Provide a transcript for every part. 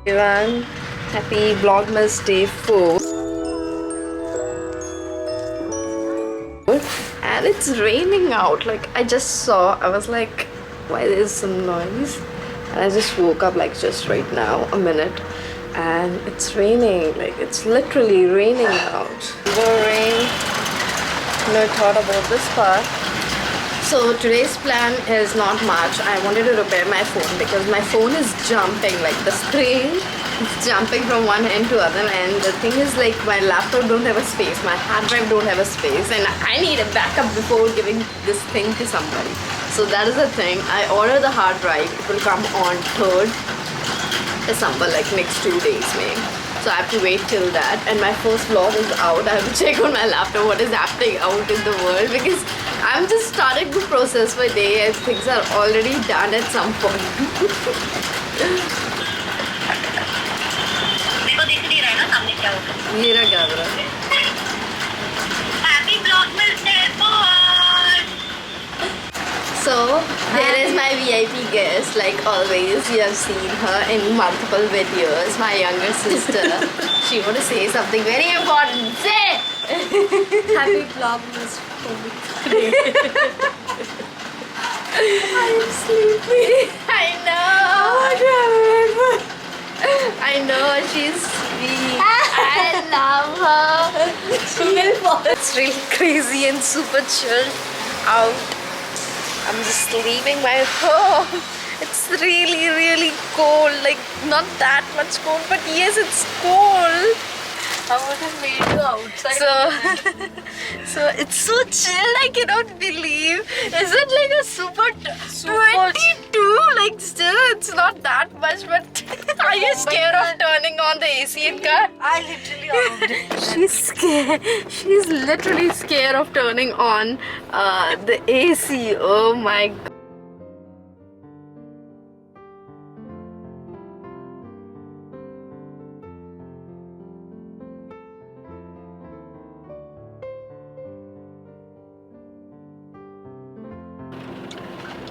Everyone, happy Vlogmas day 4. And it's raining out. Like I just saw, I was like, why there's some noise? And I just woke up like just right now, a minute. And it's raining, like it's literally raining out. Rain. No thought about this part. So today's plan is not much. I wanted to repair my phone because my phone is jumping, like the screen is jumping from one end to other, and the thing is like my laptop don't have a space, my hard drive don't have a space, and I need a backup before giving this thing to somebody. So that is the thing. I ordered the hard drive. It will come on 3rd December, like next 2 days maybe. So I have to wait till that, and my first vlog is out. I have to check on my laptop what is happening out in the world because I'm just starting to process my day and things are already done at some point. मेरा क्या हो रहा है? Happy Vlogmas Day 4! So there is my VIP guest, like always. You have seen her in multiple videos. My younger sister. She want to say something very important. Say! Happy Vlogmas Day. I'm sleepy. I know. I know, she's sweet. I love her. It's really crazy and super chill out. I'm just leaving my home. It's really, really cold. Like, not that much cold, but yes, it's cold. I would have made you outside. So it's so chill. I cannot believe. Is it like a super 22? Like, still, it's not that much, but are you scared of turning on the AC in car? I literally owned it. She's scared. She's literally scared of turning on the AC. Oh my god.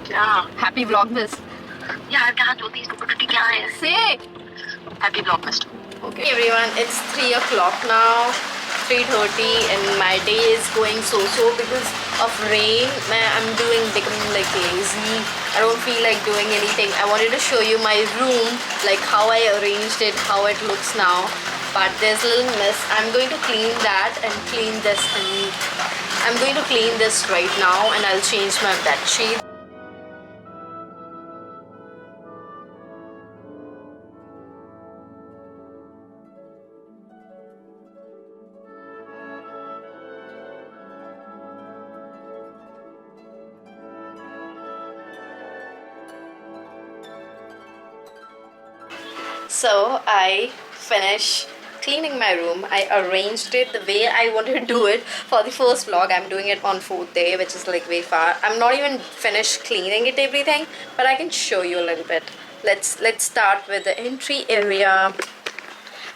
Yeah. Happy Vlogmas. Yeah, क्या जो थी stupidity क्या है? Say. Happy Vlogmas. Okay everyone, it's 3 o'clock now, 3:30, and my day is going so because of rain. I'm becoming like lazy. I don't feel like doing anything. I wanted to show you my room, like how I arranged it, how it looks now. But there's a little mess. I'm going to clean that and clean this, and I'm going to clean this right now, and I'll change my bed sheet. So I finished cleaning my room. I arranged it the way I wanted to do it for the first vlog. I'm doing it on 4th day, which is like way far. I'm not even finished cleaning it everything, but I can show you a little bit. Let's start with the entry area.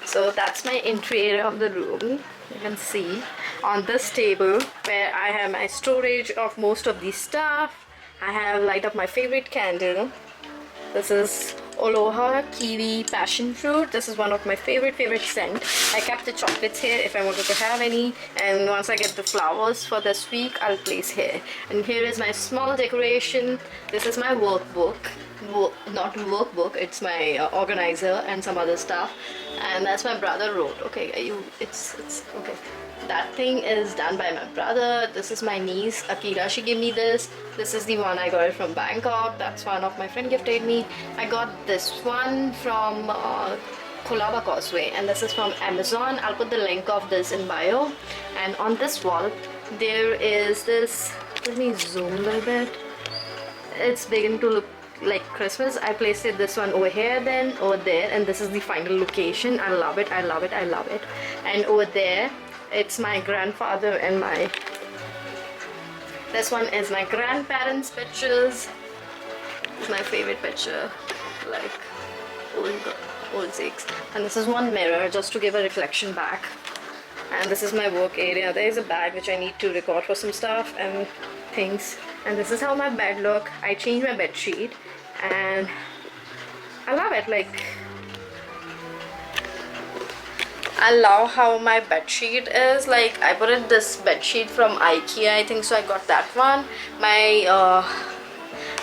So that's my entry area of the room. You can see on this table where I have my storage of most of the stuff. I have light up my favorite candle. This is Aloha Kiwi Passion Fruit. This is one of my favorite scent. I kept the chocolates here if I wanted to have any, and once I get the flowers for this week, I'll place here. And here is my small decoration. This is my workbook. Not workbook, it's my organizer and some other stuff. And that's my brother wrote. Okay, it's okay. That thing is done by my brother. This is my niece Akira. She gave me this. This is the one I got it from Bangkok. That's one of my friend gifted me. I got this one from Kolaba Causeway, and this is from Amazon. I'll put the link of this in bio. And on this wall there is this, let me zoom a little bit. It's beginning to look like Christmas. I placed it this one over here, then over there, and this is the final location. I love it, I love it, I love it. And over there it's my grandfather and this one is my grandparents' pictures. It's my favorite picture, like old sakes. And this is one mirror just to give a reflection back. And this is my work area. There is a bag which I need to record for some stuff and things. And this is how my bed look. I changed my bed sheet and I love it. Like, I love how my bed sheet is. Like, I bought this bed sheet from IKEA, I think so. I got that one.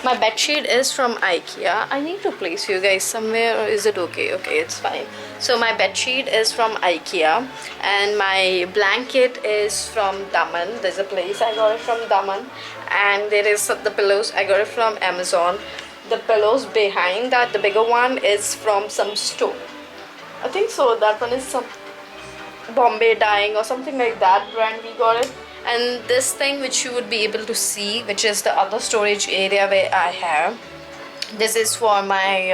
My bed sheet is from IKEA. I need to place you guys somewhere, or is it okay? Okay, it's fine. So my bed sheet is from IKEA, and my blanket is from Daman. There's a place I got it from Daman, and there is the pillows. I got it from Amazon. The pillows behind that, the bigger one, is from some store. I think so. That one is some Bombay Dyeing or something like that brand we got it. And this thing which you would be able to see, which is the other storage area where I have, this is for my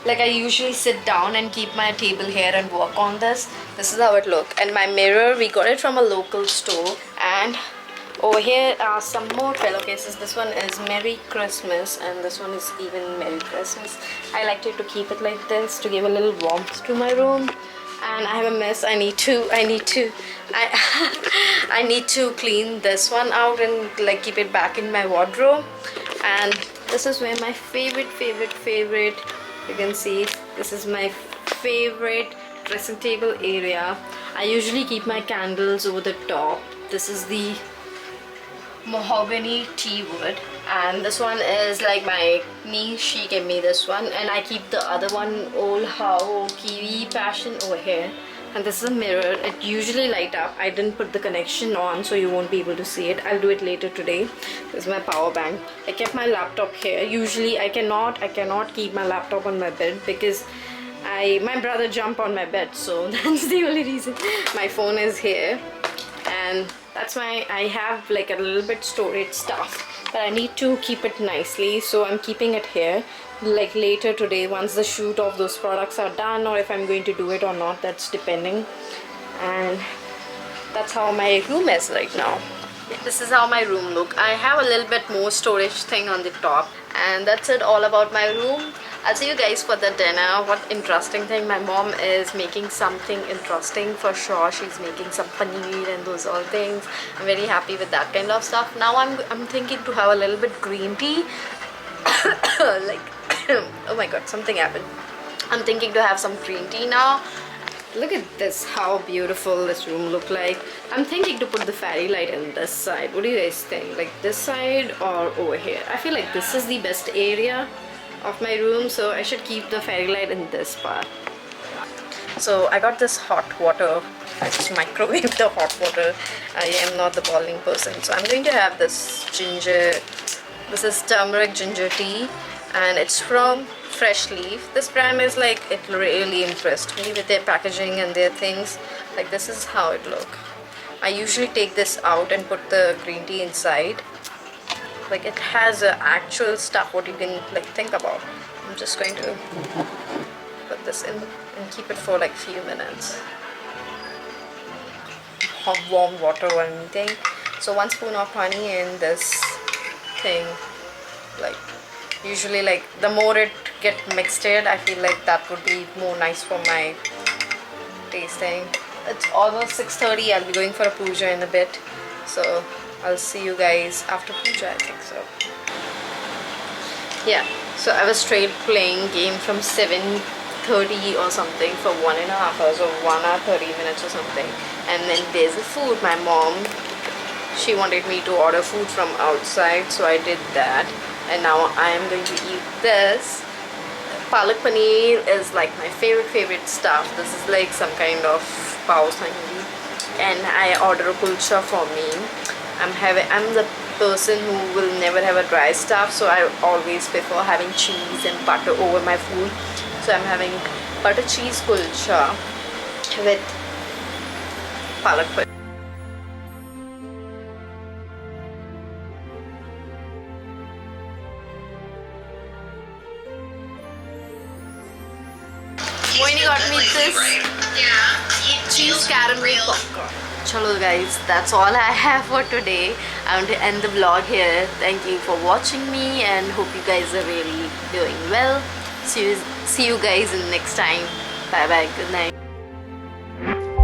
like, I usually sit down and keep my table here and work on this. This is how it look. And my mirror, we got it from a local store. And over here are some more pillowcases. This one is Merry Christmas, and this one is even Merry Christmas. I liked it to keep it like this to give a little warmth to my room. And I have a mess. I need to clean this one out and like keep it back in my wardrobe. And this is where my favorite, you can see, this is my favorite dressing table area. I usually keep my candles over the top. This is the mahogany tea wood, and this one is like my niece, she gave me this one, and I keep the other one, Old How Kiwi Passion, over here. And this is a mirror. It usually light up. I didn't put the connection on, so you won't be able to see it. I'll do it later today. This is my power bank. I kept my laptop here. Usually I cannot keep my laptop on my bed because my brother jumped on my bed, so that's the only reason. My phone is here, and that's why I have like a little bit storage stuff, but I need to keep it nicely, so I'm keeping it here. Like later today, once the shoot of those products are done, or if I'm going to do it or not, that's depending. And that's how my room is right now. This is how my room look. I have a little bit more storage thing on the top, and that's it all about my room. I'll see you guys for the dinner. What interesting thing, my mom is making something interesting for sure. She's making some paneer and those all things. I'm very happy with that kind of stuff. Now I'm thinking to have a little bit green tea. Like oh my god, something happened. I'm thinking to have some green tea now. Look at this, how beautiful this room look like. I'm thinking to put the fairy light in this side. What do you guys think? Like this side or over here? I feel like this is the best area of my room, so I should keep the fairy light in this part. So I got this hot water. I just microwave the hot water. I am not the boiling person, so I'm going to have this ginger. This is turmeric ginger tea, and it's from Fresh Leaf. This brand is like, it really impressed me with their packaging and their things. Like this is how it look. I usually take this out and put the green tea inside. Like it has actual stuff what you can like think about. I'm just going to put this in and keep it for like few minutes. Hot warm water or anything. So 1 spoon of honey in this thing. Like usually like the more it get mixed in, I feel like that would be more nice for my tasting. It's almost 6:30. I'll be going for a puja in a bit, so I'll see you guys after puja, I think so. Yeah, so I was straight playing game from 7:30 or something for 1.5 hours or 1 hour 30 minutes or something. And then there's the food. My mom, she wanted me to order food from outside, so I did that. And now I am going to eat this. Palak paneer is like my favorite stuff. This is like some kind of pav sangi, and I order a kulcha for me. I'm the person who will never have a dry stuff, so I always prefer having cheese and butter over my food. So I'm having butter cheese kulcha with palak paneer. Moini got me this cheese caramel popcorn. Chalo guys, that's all I have for today. I want to end the vlog here. Thank you for watching me and hope you guys are really doing well. See you guys in next time. Bye bye. Good night.